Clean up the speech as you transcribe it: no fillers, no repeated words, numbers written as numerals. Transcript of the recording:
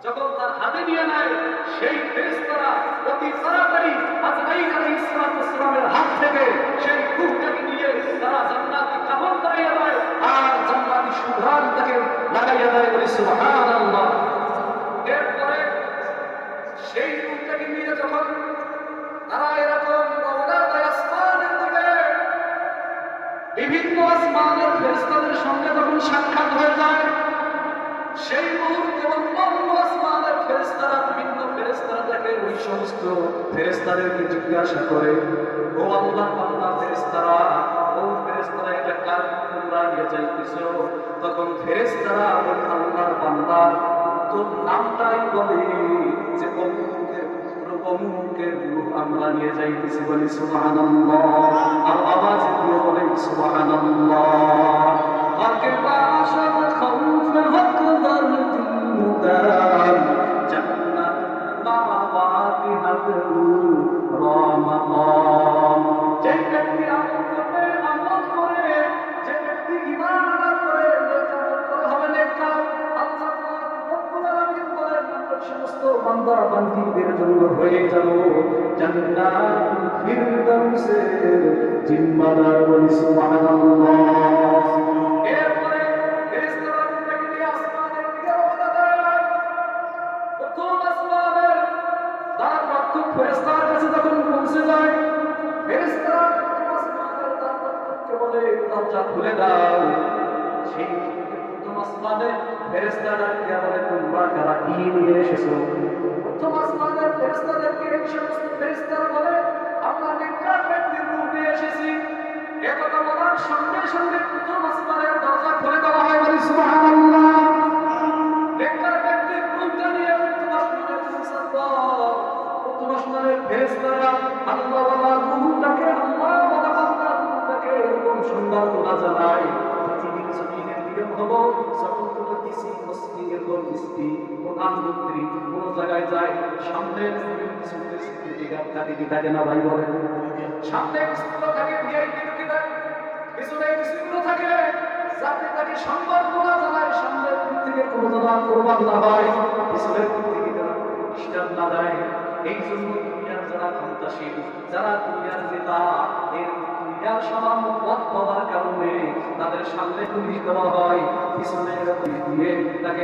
যখন তার হাতে নিয়ে নেয়, সেই ফেরেশতারা অতি তাড়াতাড়ি আজরাইল আলাইহিস সালামের হাত থেকে সেই রূহটাকে নিয়ে তারা জান্নাতি কাফন করাইয়া দেয় আর জান্নাতি সুঘ্রাণ তাকে লাগাইয়া দেয়। বলি সুবহানাল্লাহ। এরপরে সেই রূহটাকে নিয়ে যখন তারা এরকম রওনা দেয় আসমানের দিকে, বিভিন্ন আসমানের ফেরেশতাদের সঙ্গে যখন সাক্ষাৎ হয়ে যায়, সেই মুহূর্তে অন্যান্য আসমানের ফেরেশতারা, বিভিন্ন ফেরেশতারা তাকে ওই সমস্ত ফেরেশতাদেরকে জিজ্ঞাসা করে, ও আল্লাহর বান্দা ফেরেশতারা, ও ফেরেশতারা, এটা কার তোমরা নিয়ে যাইতেছো? তখন ফেরেশতারা বলে, আল্লাহর বান্দা তোর নামটাই বলে যে অমুকের পুত্র অমুকের রূহ আমরা নিয়ে যাইতেছি। বলি সুবহানাল্লাহ। আর আওয়াজ দিয়ে বলে সুবহানাল্লাহ। বান্দাবান্দিদের জন্য হয়ে যাব জান্নাতুল ফিরদাউসের জিম্মাদার। বলি সুবহানাল্লাহ। এরপরে ফেরেশতারা তাকে নিয়ে আসমানের দিকে রওনা দেয়। প্রথম আসমানের দ্বারপালক ফেরেশতার কাছে যখন পৌঁছে যায়, ফেরেশতারা প্রথম আসমানের দ্বারপালককে বলে, দরজা খুলে দাও। সেই প্রথম আসমানে ফেরেশতারা কে বলে, তোমরা কারা, কি নিয়ে এসেছো? প্রথম আসমানের ফেরেশতাদেরকে এই সমস্ত ফেরেশতারা বলে, আমরা নেককার ব্যক্তির রূহ নিয়ে এসেছি। একথা বলার সঙ্গে সঙ্গে প্রথম আসমানের দরজা খুলে দেওয়া হয়। বলি সুবহানাল্লাহ। নেককার ব্যক্তির রূহটা নিয়ে প্রথম আসমানে পৌঁছার পর প্রথম আসমানের ফেরেশতারা আল্লাহ ওয়ালা রূহটাকে, আল্লাহ ওয়ালা বান্দার রূহটাকে এরকম সম্বর্ধনা জানায়। পৃথিবীর জমিনের নিয়ম হলো, যখন কোনো কিছু মসজিদের মসজিদ প্রধানমন্ত্রী কোন জায়গায় যায়, সামনে সিকিউরিটি গার্ড কাটিয়ে থাকে না ভাই? বলে সামনে কিছুগুলো থাকে ভিআইপি ঢুকিয়ে, পিছনে কিছুগুলো থাকে যাতে তাকে সম্বর্ধনা জানায়। সামনের দিক থেকে কোনো জানা কোরবান না হয়, পিছনের দিক থেকে যারা প্রতিষ্ঠান না দেয়। এই জন্য দুনিয়ার যারা ক্ষমতাশীল, যারা দুনিয়ার নেতা, এই দুনিয়ার সামান্য পথ পাওয়ার কারণে তাদের সামনে পুলিশ দেওয়া হয়, পিছনে পুলিশ দিয়ে তাকে